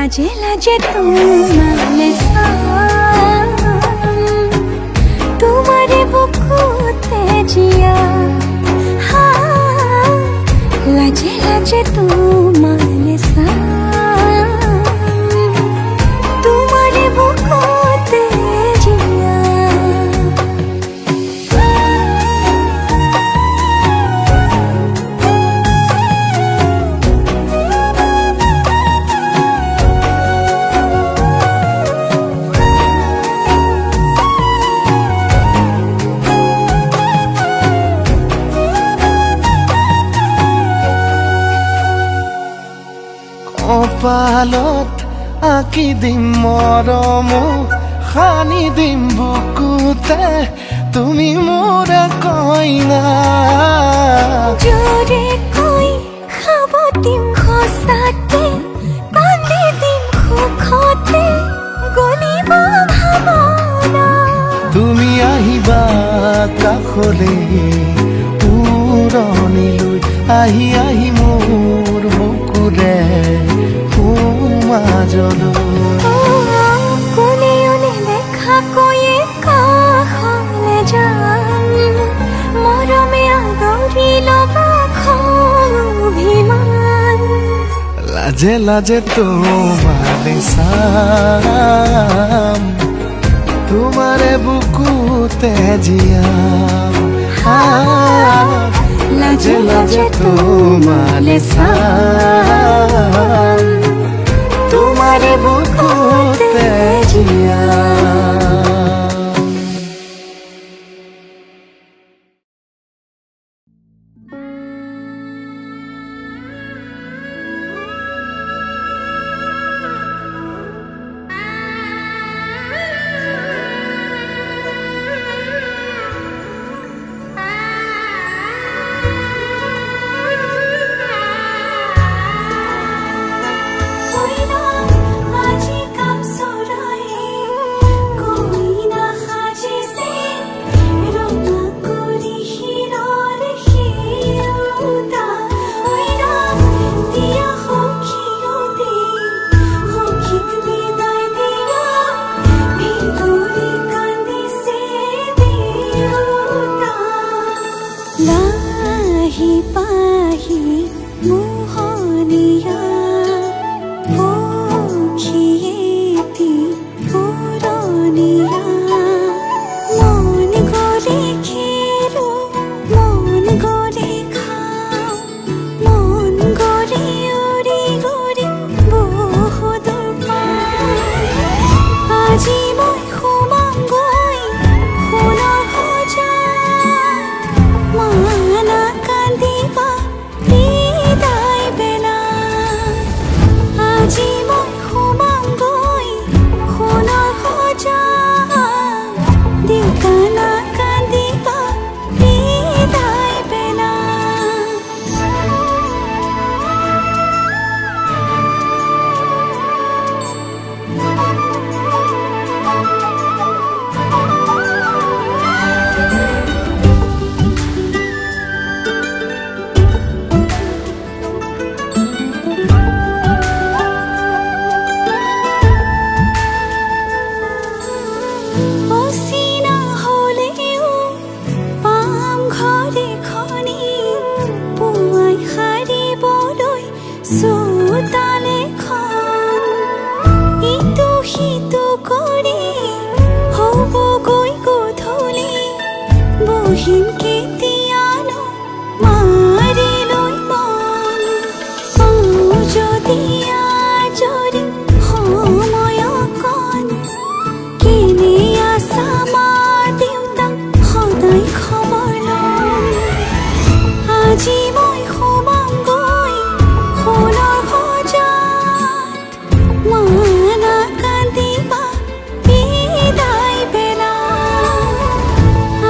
लाजे लाजे तुम्हारे तुम्हारे बुकु तेजिया हाँ लाजे लाजे লাজে তোমালে চাম তোমাৰে বুকুতে জিয়া কপালত আঁকি দিম মৰম সানি দিম বুকুতে তুমি মোৰ কইনা জোৰে কৈ খাব দিম সঁচাতে কান্দি দিম সুখতে গলিব ভাৱনা তুমি আহিবা কাষলে পুৰণিলৈ আহি আহি মোৰ বুকুৰে কোনেও নেদেখাকৈয়ে কাষলে যাম মৰমে আদৰি ল'বা অভিমান লাজে লাজে তোমালে চাম তোমাৰে বুকুতে জিয়াম লাজে লাজে তোমালে চাম তোমাৰে বুকুতে জিয়াম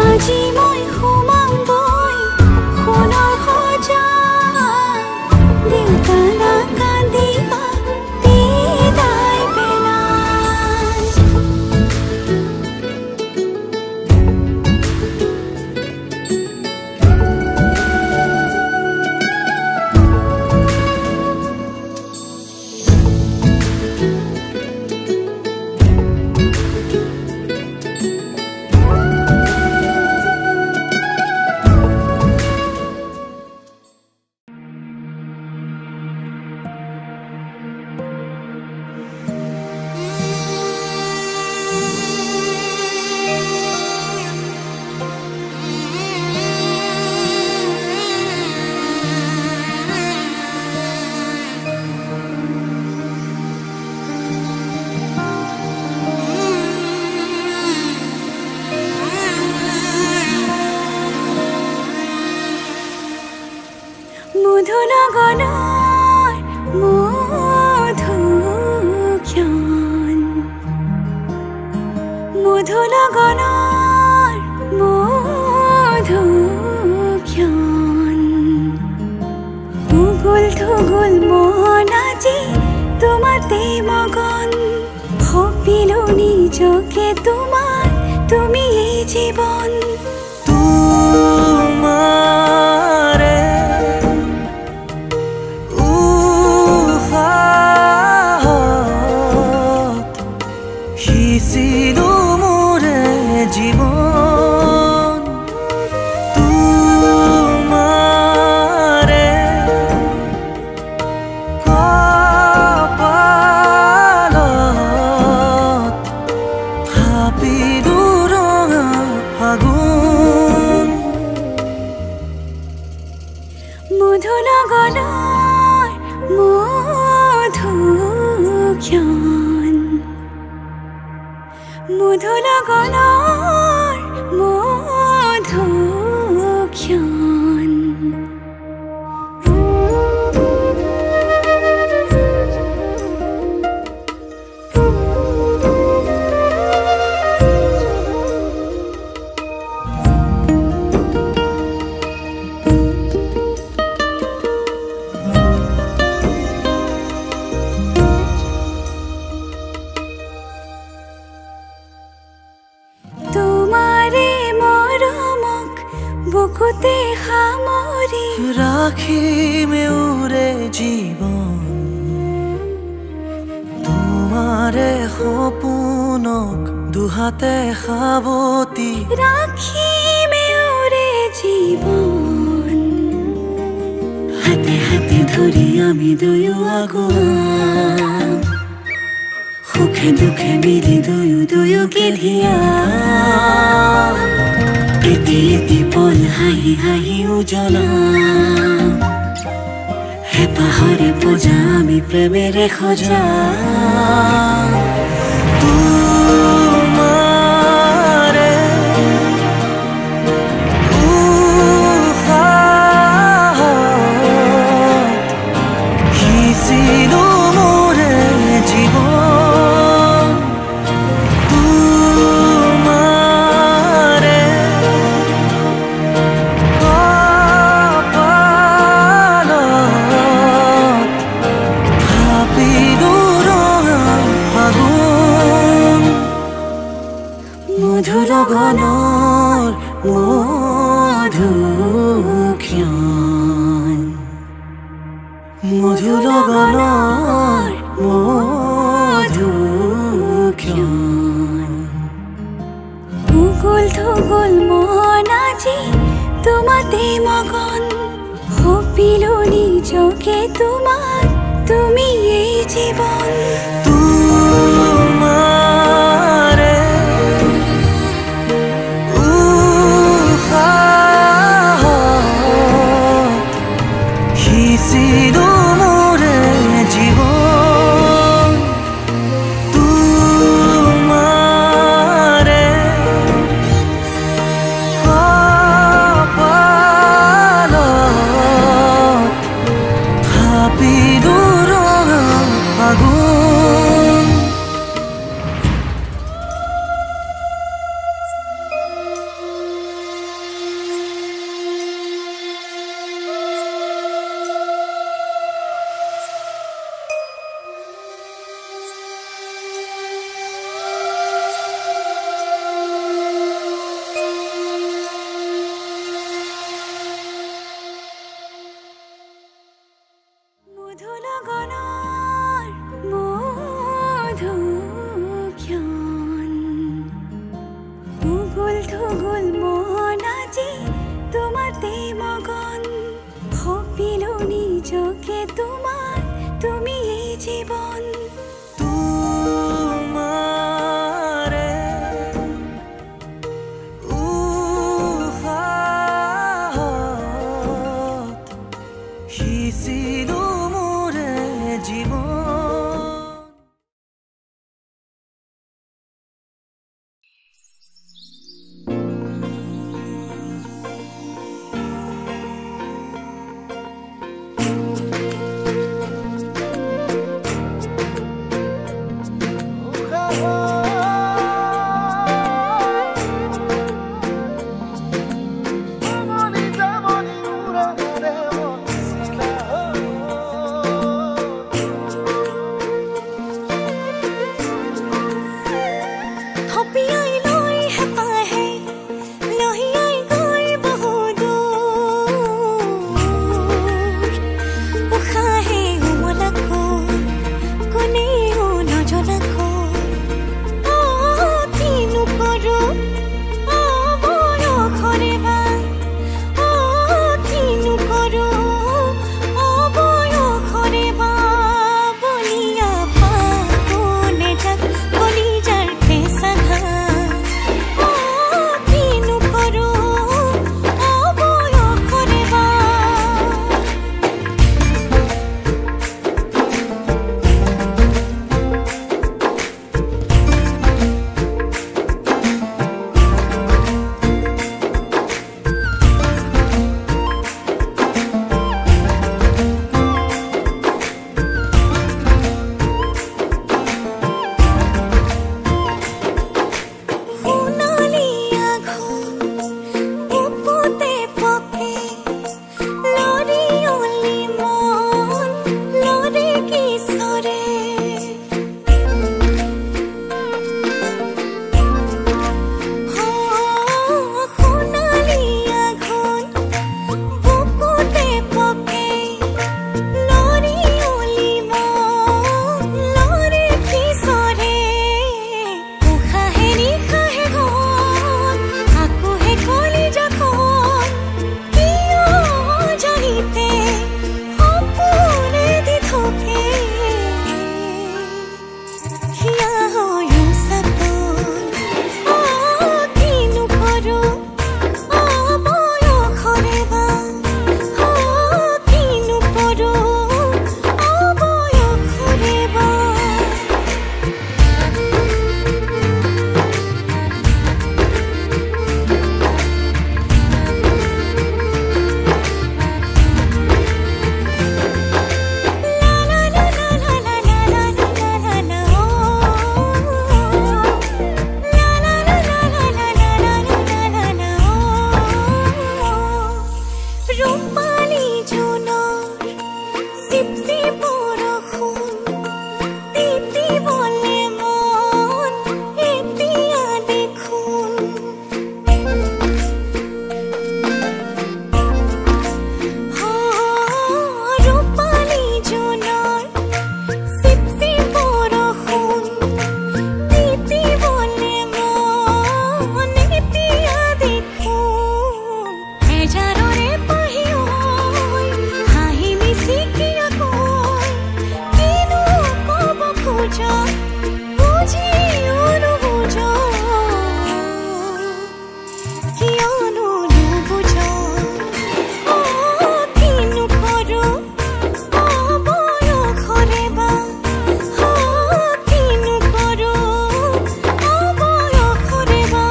আজি মই সোমাম গৈ সোণৰ মধু লগনৰ মধুক্ষণ মধু লগনৰ মধুক্ষণ উগুল থুগুল মন আজি তোমাতে মগন ভাবিলো নিজকে তোমাৰ তুমি এই জীবন তোমাৰে উফাহত সিঁচিলো মোৰে জীৱন তোমাৰে কপালত থাপিলো ৰঙা ফাগুন মধু লগনৰ মধুক্ষণ মধু লগনৰ মধুক্ষণ তোমাৰে মৰমক বুকুতে সামৰি ৰাখিমে উৰে জীৱন তোমাৰে সপোনক দুহাতে সাৱতি ৰাখিমে উৰে জীৱন হাতে হাতে ধৰি আমি দুয়ো আগুৱাম সুখে দুখে মিলি দুয়োকে ধিয়াম এটি এটি পল হাঁহি হাঁহি উজ্বলাম হেঁপাহৰে পূজা আমি প্ৰেমেৰে সজাম তোমাৰে উফাহত সিঁচিলো মোৰে জীৱন তোমাৰে কপালত থাপিলো ৰঙা ফাগুন মধু লগনৰ মধুক্ষণ মধু লগনৰ মধুক্ষণ উগুল থুগুল মন আজি তোমাতে মগন ভাবিলো নিজকে তোমাৰ তুমি এই জীবন তোমাৰে উফাহত সিঁচিলো মোৰে জীৱন তোমাৰে কপালত থাপিলো ৰঙা ফাগুন মধু লগনৰ মধুক্ষণ উগুল থুগুল মন আজি তোমাতে মগন ভাবিলো নিজকে তোমাৰ তুমি এই জীবন তোমাৰে উফাহত সিঁচিলো মোৰে ৰূপালী জোনাৰ সিপসি বৰষুণ তিতি বলে মন এতিয়া দেখোন ৰূপালী জোনাৰ সিপসি বৰষুণ তিতি বলে মন এতিয়া দেখোন এজাৰৰে পাহিও হাঁহি মিচিকিয়া কয় কিনো ক'ব খোজা বুজিও নুবুজা কিয়নো নুবুজা কিনো কৰোঁ অবয়সৰে বা কিনো কৰোঁ অবয়সৰে বা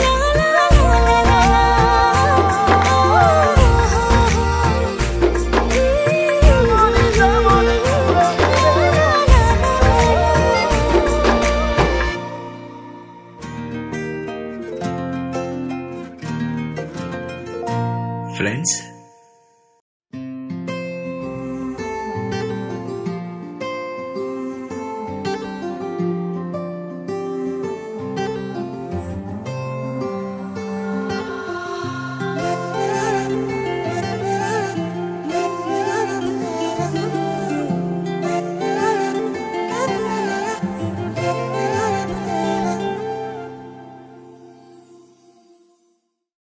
লা লা লা লা Friends,